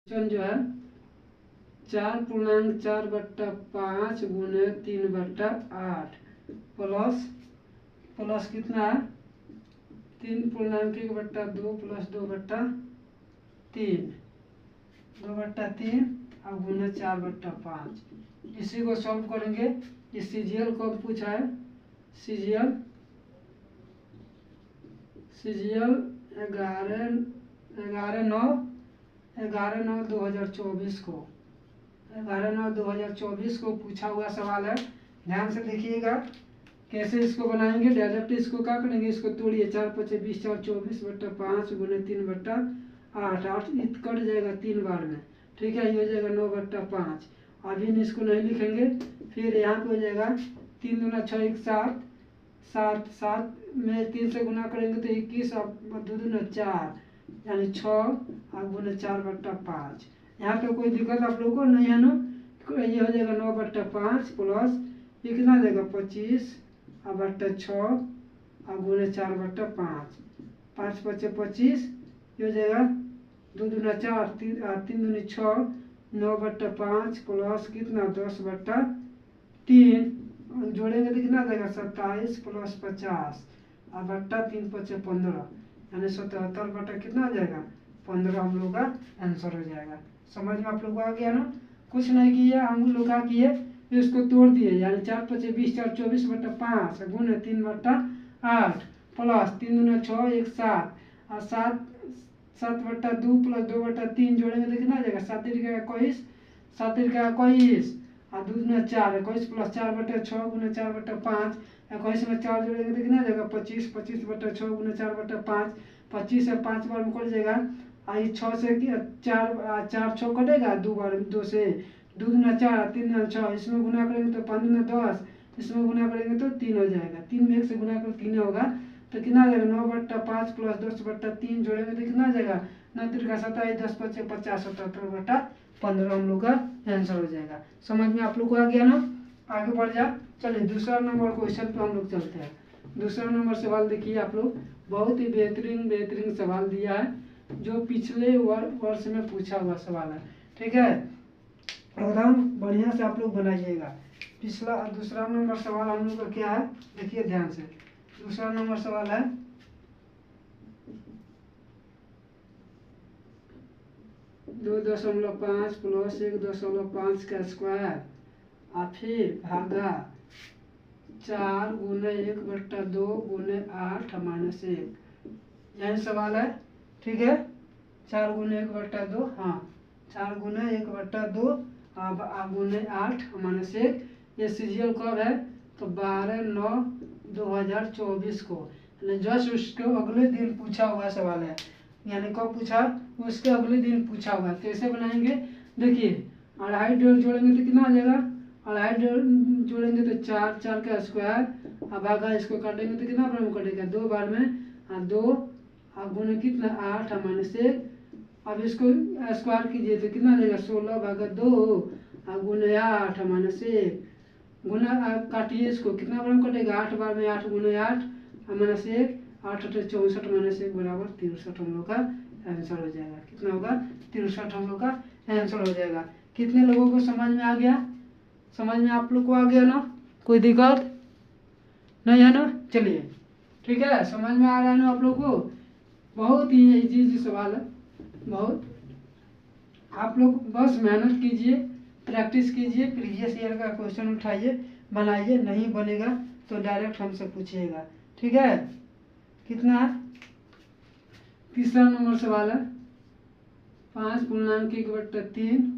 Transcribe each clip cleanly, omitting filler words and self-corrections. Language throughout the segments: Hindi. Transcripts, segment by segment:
जो है 4.4/5 गुने 3/8 प्लस कितना है 3.1/2 प्लस 2/3 और गुने 4/5। इसी को सॉल्व करेंगे। इस सीजीएल को पूछा है सीजीएल 11/9/2024 को 11/9/2024 को पूछा हुआ सवाल है। ध्यान से देखिएगा कैसे इसको बनाएंगे। डायरेक्ट इसको क्या करेंगे, इसको तोड़िए 4×5 = 20 24/5 गुने 3/8 8 कट जाएगा 3 बार में, ठीक है। ये हो जाएगा 9/5। अभी इसको नहीं लिखेंगे। फिर यहाँ पे हो जाएगा 3 दूना 6 1 7 7 7 में 3 से गुना करेंगे तो 21 और 2 दूना 4 यानी 6 और गुने 4/5। यहाँ पे कोई दिक्कत आप लोगों को नहीं है ना। ये हो जाएगा 9/5 प्लस ये कितना देगा 25/6 और गुने 4/5 5 × 5 = 25। ये हो जाएगा 2 दूना 4 3 दूनी 6 9/5 प्लस कितना 10/3 जोड़ेंगे तो कितना देगा 27 प्लस 50 और बट्टा 3 × 5 = 15 यानी 77 कितना आ जाएगा 15 हम लोग का आंसर हो जाएगा। समझ में आप लोग को आ गया ना। कुछ नहीं किया हम लोग का किए इसको तोड़ दिए यानी 4 × 5 = 20 4 24/5 गुने 3/8 प्लस 3 दूना 6 1 7 और 7/2 प्लस 2/3 जोड़ेंगे तो कितना आ जाएगा 7 × 21 7 × 21 और 2 दूना 4 21 प्लस 4/6 गुने 4/5 21 में 4 जोड़ेंगे तो कितना आ जाएगा 25 25/6 गुने 4/5 25 से 5 बार में कट जाएगा। आई 6 से 4 6 कटेगा 2 बार 2 से 2 दूना 4 3 दूना 6 इसमें गुना करेंगे तो 5 दूना 10 इसमें गुना करेंगे तो 3 हो जाएगा। 3 में 1 से गुना कर 3 होगा तो कितना आ जाएगा 9/5 प्लस 10/3 जोड़ेंगे तो कितना आ जाएगा 9 × 3 = 27 10 × 5 = 50 77/15 हम लोग का आंसर हो जाएगा। समझ में आप लोग को आ गया ना। आगे बढ़ जा। चलिए दूसरा नंबर क्वेश्चन पे हम लोग चलते हैं। दूसरा नंबर सवाल देखिए आप लोग, बहुत ही बेहतरीन सवाल दिया है जो पिछले वर्ष में पूछा हुआ सवाल है, ठीक है। एकदम बढ़िया से आप लोग बनाइएगा। दूसरा नंबर सवाल हम लोग का क्या है देखिए ध्यान से। दूसरा नंबर सवाल है 2.5 प्लस 1.5 का स्क्वायर और फिर भागा 4 गुने 1/2 गुने 8 - 1 यही सवाल है, ठीक है। 4 गुने 1/2 हाँ 4 गुने 1/2 गुने 8 - 1। ये सीजीएल कब है तो 12/9/2024 को जस्ट उसके अगले दिन पूछा हुआ सवाल है। यानी कब पूछा उसके अगले दिन पूछा हुआ। कैसे बनाएंगे देखिए 2.5 जोड़ेंगे तो कितना आ जाएगा 2.5 जोड़ेंगे तो 4 4 का स्क्वायर अब भागा इसको काटेंगे तो कितना बार में कटेगा 2 बार में 2 गुने कितना 8 - 1। अब इसको स्क्वायर कीजिए तो कितना आ जाएगा 16/2 गुने 8 - 1 गुना काटिए इसको कितना बार में कटेगा 8 बार में 8 गुने 8 - 1 8 × 64 - 1 बराबर 63 हम लोग का आंसर हो जाएगा। कितना होगा 63 हम लोग का आंसर हो जाएगा। कितने लोगों को समझ में आ गया। समझ में आप लोग को आ गया ना, कोई दिक्कत नहीं है ना। चलिए ठीक है समझ में आ रहा है ना आप लोग को। बहुत ही इजी सवाल है बहुत। आप लोग बस मेहनत कीजिए प्रैक्टिस कीजिए प्रीवियस ईयर का क्वेश्चन उठाइए बनाइए। नहीं बनेगा तो डायरेक्ट हमसे पूछिएगा, ठीक है। कितना है तीसरा नंबर सवाल है 5.1/3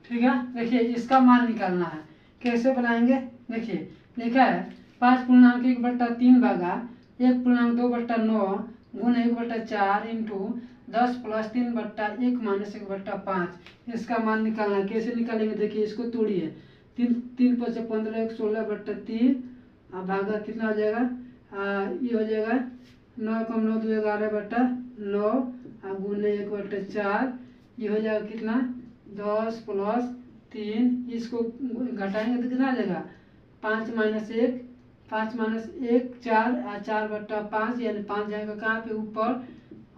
ठीक है। देखिए इसका मान निकालना है। कैसे बनाएंगे देखिए लिखा है 5.1/3 भागा 1.2/9 गुने 1/4 इंटू 10 + 3/1 - 1/5 इसका मान निकालना है। कैसे निकालेंगे देखिए इसको तोड़िए 3 × 5 = 15 1 16/3 और भागा कितना हो जाएगा ये हो जाएगा 9 कम 9 2 11 बट्टा 9 और गुने 1 बट्टा 4। ये हो जाएगा कितना 10 प्लस 3। इसको घटाएंगे तो कितना आ जाएगा 5 माइनस 1 4 और 4 बट्टा 5 यानी 5 जाएगा कहाँ पे ऊपर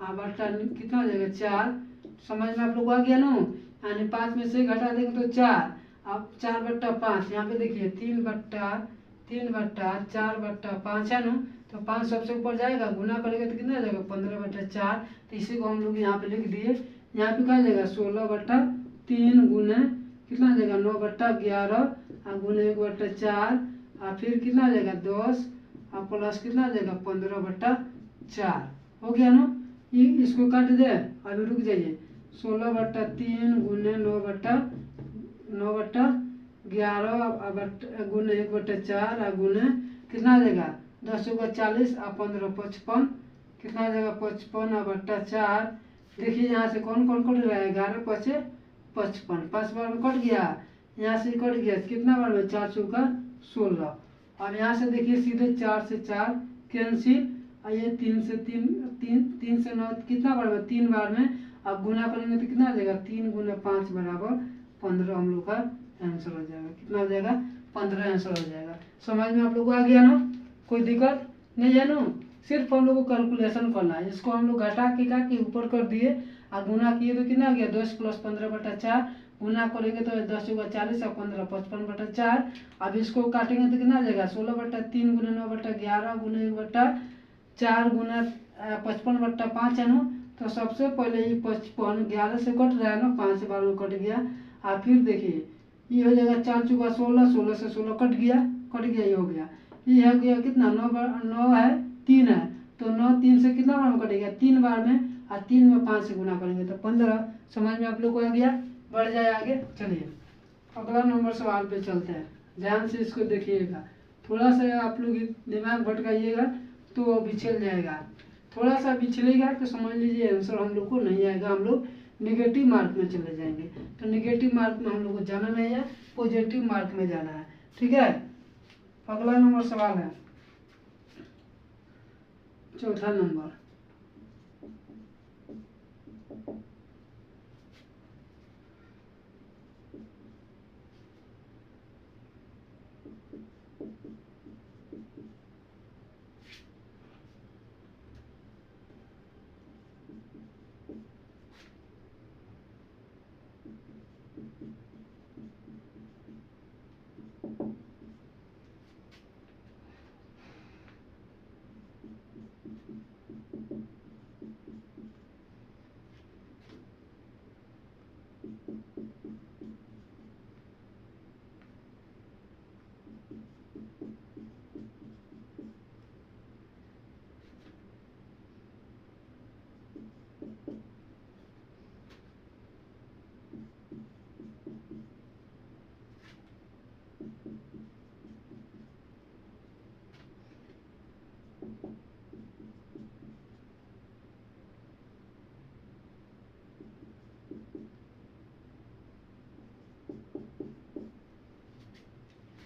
और बट्टा कितना हो जाएगा 4। समझ में आप लोग आ गया ना। यानी 5 में से घटा देंगे तो 4। अब 4 बट्टा 5 यहाँ पे देखिए 3 बट्टा 4 बट्टा 5 है ना। तो 5 सबसे ऊपर जाएगा गुना करेंगे तो कितना आ जाएगा 15 बट्टा 4। तो इसी को हम लोग यहाँ पे लिख दिए। यहाँ पे क्या आ जाएगा 16 बट्टा 3 गुना कितना आ जाएगा 9 बट्टा 11 और गुने 1 बट्टा 4 और फिर कितना आ जाएगा 10 और प्लस कितना आ जाएगा 15 बट्टा 4। हो गया ना। ये इसको काट दे अभी रुक जाइए। 16 बट्टा 3 गुने 9 बट्टा 11 गुने 1 बट्टा 4 और गुने कितना आ जाएगा 10 होगा 40 और 15 55 कितना आ जाएगा 55 और बट्टा 4। देखिए यहाँ से कौन कौन कट रहा है 11 5 55 5 बार में कट गया। यहाँ से कट गया कितना बार में 4 चौका 16। अब यहाँ से देखिए सीधे 4 से 4 कैंसिल और ये 3 से 9 कितना बार में 3 बार में। अब गुना करेंगे तो कितना आ जाएगा 3 गुना 5 बराबर 15 हम लोग का आंसर हो जाएगा। कितना हो जाएगा 15 आंसर हो जाएगा। समझ में आप लोग आ गया ना। कोई दिक्कत नहीं है ना। सिर्फ हम लोग को कैलकुलेशन करना है। इसको हम लोग घटा के ऊपर कर दिए और गुना किए तो कितना आ गया 10 प्लस 15 बटा 4। गुना करेंगे तो 10 होगा 40 और 15 55 बटा 4। अब इसको काटेंगे तो कितना आ जाएगा 16 बटा 3 गुना 9 बटा 11 गुना 1 बटा 4 गुना 55 बट्टा 5 है ना। तो सबसे पहले ये 55 11 से कट रहा है ना 5 बार में कट गया। और फिर देखिए ये हो जाएगा 4 चौका 16 16 से 16 कट गया ये हो गया। ये हो गया कितना 9 है 3 है तो 9 3 से कितना बार में कटेगा 3 बार में और 3 में 5 से गुना करेंगे तो 15। समझ में आप लोग को आ गया। बढ़ जाए आगे। चलिए अगला नंबर सवाल पे चलते हैं। ध्यान से इसको देखिएगा। थोड़ा सा आप लोग दिमाग भटकाइएगा तो बिछल जाएगा। थोड़ा सा बिछलेगा तो समझ लीजिए आंसर हम लोग को नहीं आएगा। हम लोग निगेटिव मार्क में चले जाएंगे। तो निगेटिव मार्क में हम लोग को जाना नहीं है पॉजिटिव मार्क में जाना है। ठीक है। अगला नंबर सवाल है चौथा नंबर।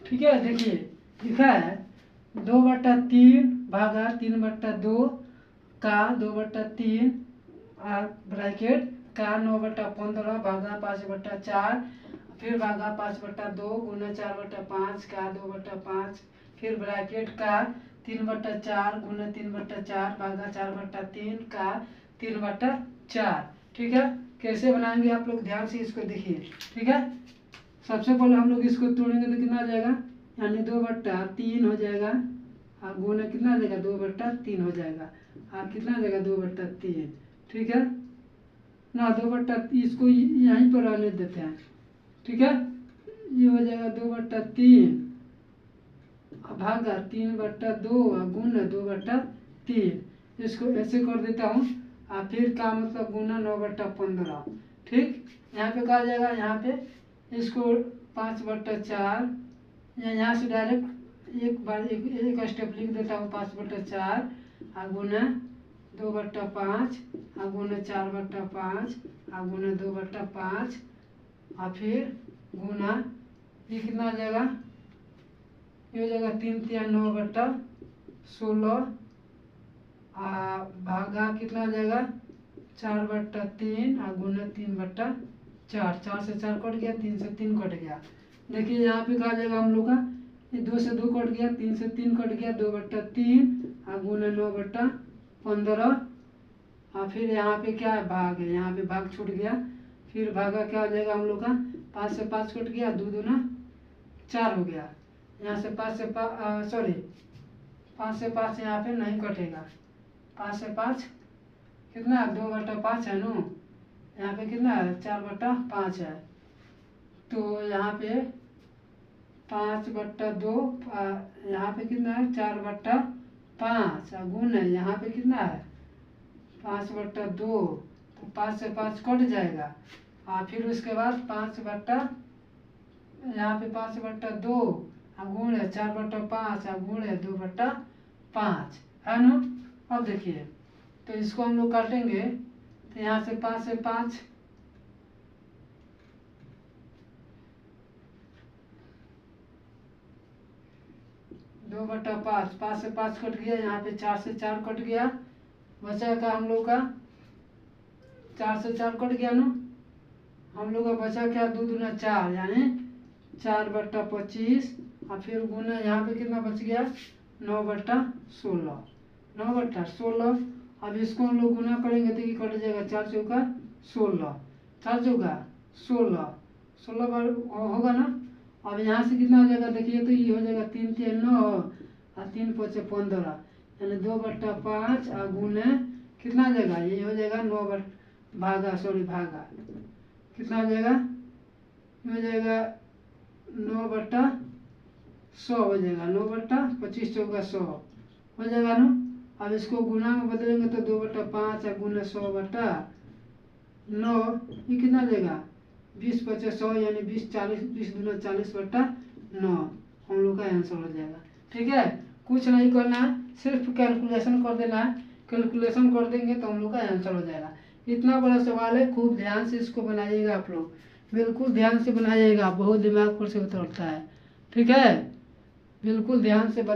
ठीक है। देखिए लिखा है 2 बट्टा 3 भागा 3 बट्टा 2 का 2 बट्टा 3 ब्रैकेट का 9 बट्टा 15 भागा 5 बट्टा 4 फिर भागा 5 बट्टा 2 गुना 4 बट्टा 5 का 2 बट्टा 5 फिर ब्रैकेट का 3 बट्टा 4 गुना 3 बट्टा 4 भागा 4 बट्टा 3 का 3 बट्टा 4। ठीक है। कैसे बनाएंगे आप लोग ध्यान से इसको देखिए। ठीक है। सबसे पहले हम लोग इसको तोड़ेंगे तो कितना आ जाएगा यानी 2 बट्टा 3 हो जाएगा और गुना कितना आ जाएगा 2 बट्टा 3 हो जाएगा और कितना आ जाएगा 2 बट्टा 3। ठीक है ना। 2 बट्टा इसको यहीं पर रहने देते हैं। ठीक है। ये हो जाएगा 2 बट्टा 3 भागा 3 बट्टा 2 और गुना 2 बट्टा 3। इसको ऐसे कर देता हूँ और फिर का मतलब गुना 9 बट्टा 15। ठीक। यहाँ पे कहा जाएगा यहाँ पे इसको 5 बट्टा 4 या यहाँ से डायरेक्ट एक बार एक स्टेप लिख देता हूँ 5 बट्टा 4 और गुना 2 बट्टा 5 और गुना 4 बट्टा 5 और गुना 2 बट्टा 5 और फिर गुना ये कितना आ जाएगा ये हो जाएगा 3 3 9 बट्टा 16 भागा कितना आ जाएगा 4/3 और गुना 3/4। 4 से 4 कट गया, 3 से 3 कट गया। देखिए यहाँ पे कहा जाएगा हम लोग का, ये 2 से 2 कट गया, 3 से 3 कट गया, 2/3 और गुना 9/15। और फिर यहाँ पे क्या है भाग है, यहाँ पे भाग छूट गया। फिर भागा क्या हो जाएगा हम लोग का 5 से 5 कट गया, 2 दूना 4 हो गया। यहाँ से 5 से 5 सॉरी 5 से 5 यहाँ पे नहीं कटेगा। 5 से 5 कितना है 2/5 है ना, यहाँ पे कितना है 4/5 है। तो यहाँ पे 5/2 यहाँ पे कितना है 4/5 और गुण है यहाँ पे कितना है 5/2। तो 5 से 5 कट जाएगा। और फिर उसके बाद यहाँ पे 5/2 और गुण है 4/5 और गुण है 2/5 है ना। अब देखिए तो इसको हम लोग काटेंगे, तो यहाँ से 5 से 5 2/5, 5 से 5 कट गया, यहाँ पे 4 से 4 कट गया, बचा का हम लोग का 4 से 4 कट गया ना, हम लोग का बचा क्या 2 दूना 4 यानी 4/25। और फिर गुना यहाँ पे कितना बच गया 9/16, 9/16। अब इसको हम लोग गुना करेंगे तो ये कट जाएगा 4 चौका 16, 4 चौका 16, 16 बार होगा ना। अब यहाँ से कितना हो जाएगा देखिए, तो ये हो जाएगा 3 3 9 और 3 5 15 यानी 2/5 और गुने कितना आ जाएगा, ये हो जाएगा 9 भागा कितना हो जाएगा, ये हो जाएगा 9/100 हो जाएगा, 9/25 चौका 100 हो जाएगा ना। अब इसको गुना में बदलेंगे तो 2/5 और गुना 100/9 ये कितना देगा 20 5 100 यानी 20 40 20 दूना 40/9 हम लोग का आंसर हो जाएगा। ठीक है, कुछ नहीं करना है, सिर्फ कैलकुलेशन कर देना है। कैलकुलेशन कर देंगे तो हम लोग का आंसर हो जाएगा। इतना बड़ा सवाल है, खूब ध्यान से इसको बनाइएगा आप लोग, बिल्कुल ध्यान से बनाइएगा, बहुत दिमाग पर से उतरता है। ठीक है, बिल्कुल ध्यान से बना